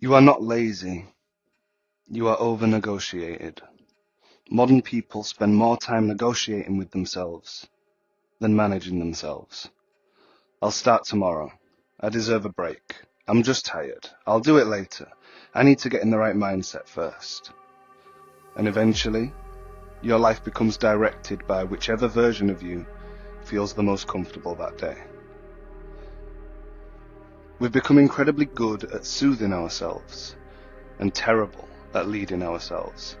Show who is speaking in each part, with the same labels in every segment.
Speaker 1: You are not lazy, you are over-negotiated. Modern people spend more time negotiating with themselves than managing themselves. I'll start tomorrow. I deserve a break. I'm just tired. I'll do it later. I need to get in the right mindset first. And eventually, your life becomes directed by whichever version of you feels the most comfortable that day. We've become incredibly good at soothing ourselves and terrible at leading ourselves.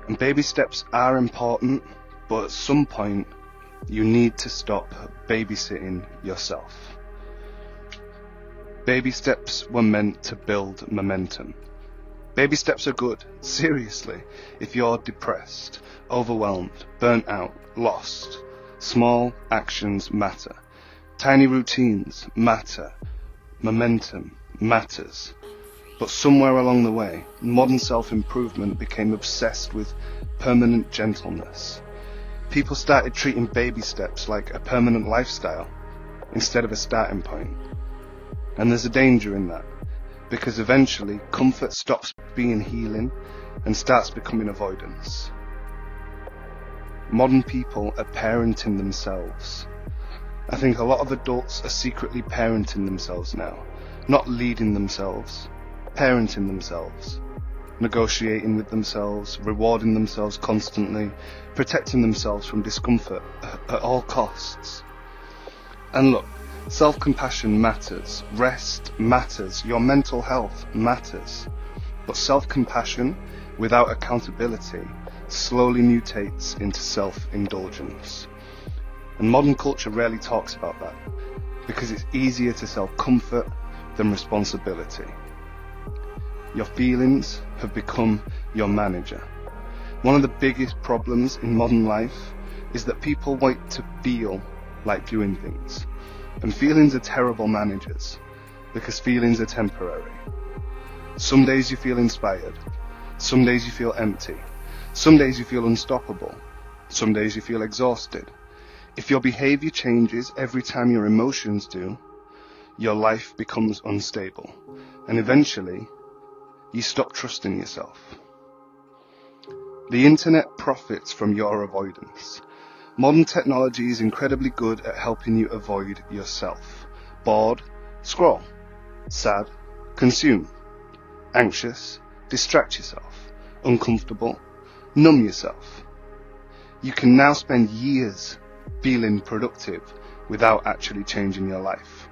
Speaker 1: And baby steps are important, but at some point, you need to stop babysitting yourself. Baby steps were meant to build momentum. Baby steps are good, seriously, if you're depressed, overwhelmed, burnt out, lost. Small actions matter. Tiny routines matter. Momentum matters. But somewhere along the way, modern self-improvement became obsessed with permanent gentleness. People started treating baby steps like a permanent lifestyle instead of a starting point. And there's a danger in that, because eventually comfort stops being healing and starts becoming avoidance. Modern people are parenting themselves. I think a lot of adults are secretly parenting themselves now, not leading themselves, parenting themselves, negotiating with themselves, rewarding themselves constantly, protecting themselves from discomfort at all costs. And look, self-compassion matters, rest matters, your mental health matters. But self-compassion without accountability slowly mutates into self-indulgence. And modern culture rarely talks about that, because it's easier to sell comfort than responsibility. Your feelings have become your manager. One of the biggest problems in modern life is that people want to feel like doing things. And feelings are terrible managers, because feelings are temporary. Some days you feel inspired. Some days you feel empty. Some days you feel unstoppable. Some days you feel exhausted. If your behavior changes every time your emotions do, your life becomes unstable. And eventually, you stop trusting yourself. The internet profits from your avoidance. Modern technology is incredibly good at helping you avoid yourself. Bored, scroll. Sad, consume. Anxious, distract yourself. Uncomfortable, numb yourself. You can now spend years feeling productive without actually changing your life.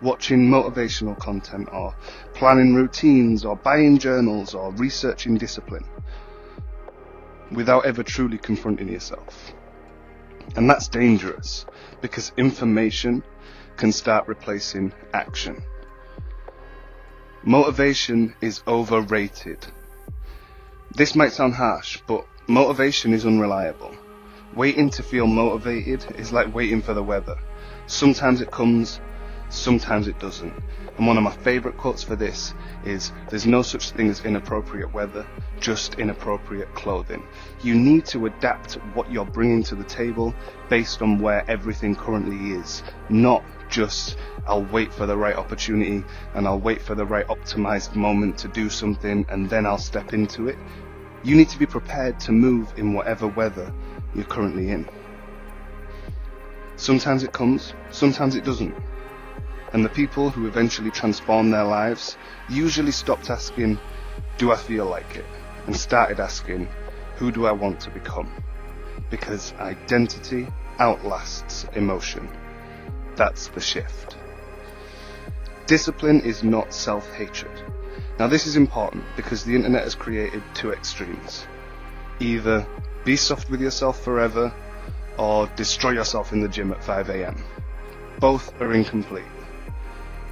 Speaker 1: Watching motivational content, or planning routines, or buying journals, or researching discipline, without ever truly confronting yourself. And that's dangerous, because information can start replacing action. Motivation is overrated. This might sound harsh, but motivation is unreliable. Waiting to feel motivated is like waiting for the weather. Sometimes it comes, sometimes it doesn't. And one of my favourite quotes for this is, there's no such thing as inappropriate weather, just inappropriate clothing. You need to adapt what you're bringing to the table based on where everything currently is, not just, I'll wait for the right opportunity and I'll wait for the right optimized moment to do something and then I'll step into it. You need to be prepared to move in whatever weather you're currently in. Sometimes it comes, sometimes it doesn't. And the people who eventually transform their lives usually stopped asking, do I feel like it? And started asking, who do I want to become? Because identity outlasts emotion. That's the shift. Discipline is not self-hatred. Now this is important because the internet has created two extremes. Either be soft with yourself forever, or destroy yourself in the gym at 5 a.m. Both are incomplete.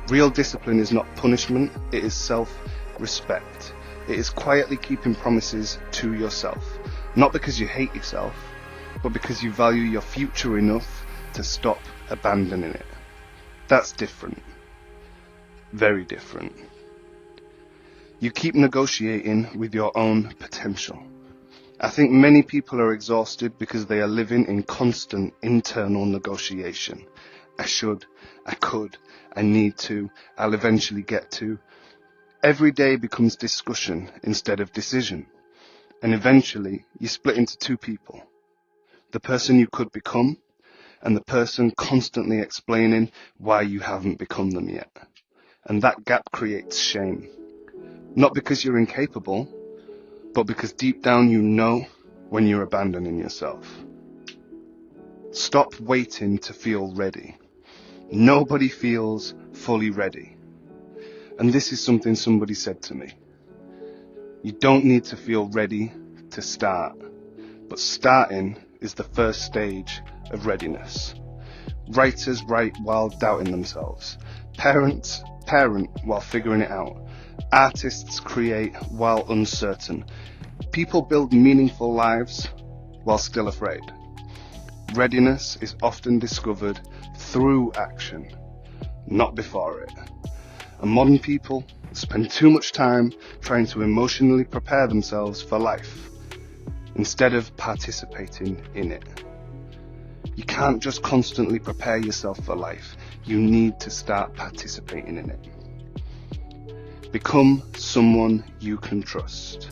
Speaker 1: Real discipline is not punishment, it is self-respect. It is quietly keeping promises to yourself. Not because you hate yourself, but because you value your future enough to stop abandoning it. That's different. Very different. You keep negotiating with your own potential. I think many people are exhausted because they are living in constant internal negotiation. I should, I could, I need to, I'll eventually get to. Every day becomes discussion instead of decision. And eventually you split into two people. The person you could become and the person constantly explaining why you haven't become them yet. And that gap creates shame. Not because you're incapable, but because deep down you know when you're abandoning yourself. Stop waiting to feel ready. Nobody feels fully ready. And this is something somebody said to me. You don't need to feel ready to start, but starting is the first stage of readiness. Writers write while doubting themselves. Parents parent while figuring it out. Artists create while uncertain. People build meaningful lives while still afraid. Readiness is often discovered through action, not before it. And modern people spend too much time trying to emotionally prepare themselves for life instead of participating in it. You can't just constantly prepare yourself for life. You need to start participating in it. Become someone you can trust.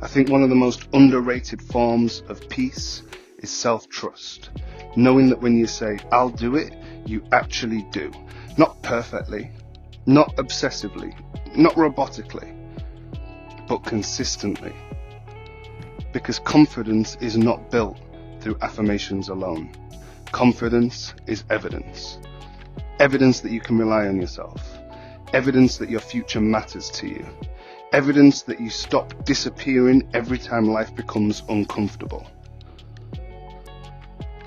Speaker 1: I think one of the most underrated forms of peace is self-trust. Knowing that when you say, I'll do it, you actually do. Not perfectly, not obsessively, not robotically, but consistently. Because confidence is not built through affirmations alone. Confidence is evidence. Evidence that you can rely on yourself. Evidence that your future matters to you. Evidence that you stop disappearing every time life becomes uncomfortable.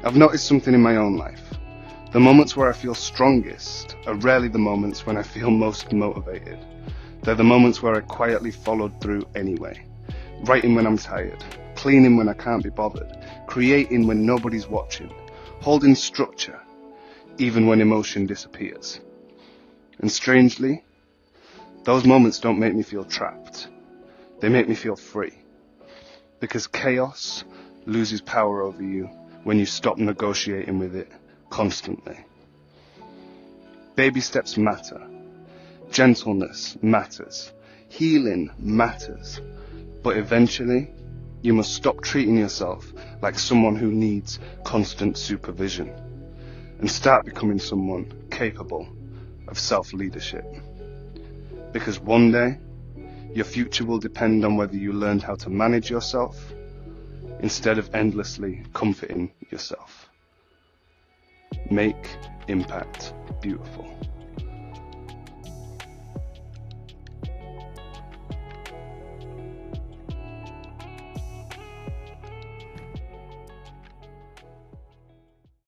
Speaker 1: I've noticed something in my own life. The moments where I feel strongest are rarely the moments when I feel most motivated. They're the moments where I quietly followed through anyway. Writing when I'm tired, cleaning when I can't be bothered, creating when nobody's watching, holding structure, even when emotion disappears. And strangely, those moments don't make me feel trapped. They make me feel free. Because chaos loses power over you when you stop negotiating with it constantly. Baby steps matter. Gentleness matters. Healing matters. But eventually, you must stop treating yourself like someone who needs constant supervision and start becoming someone capable of self-leadership. Because one day, your future will depend on whether you learned how to manage yourself instead of endlessly comforting yourself. Make impact beautiful.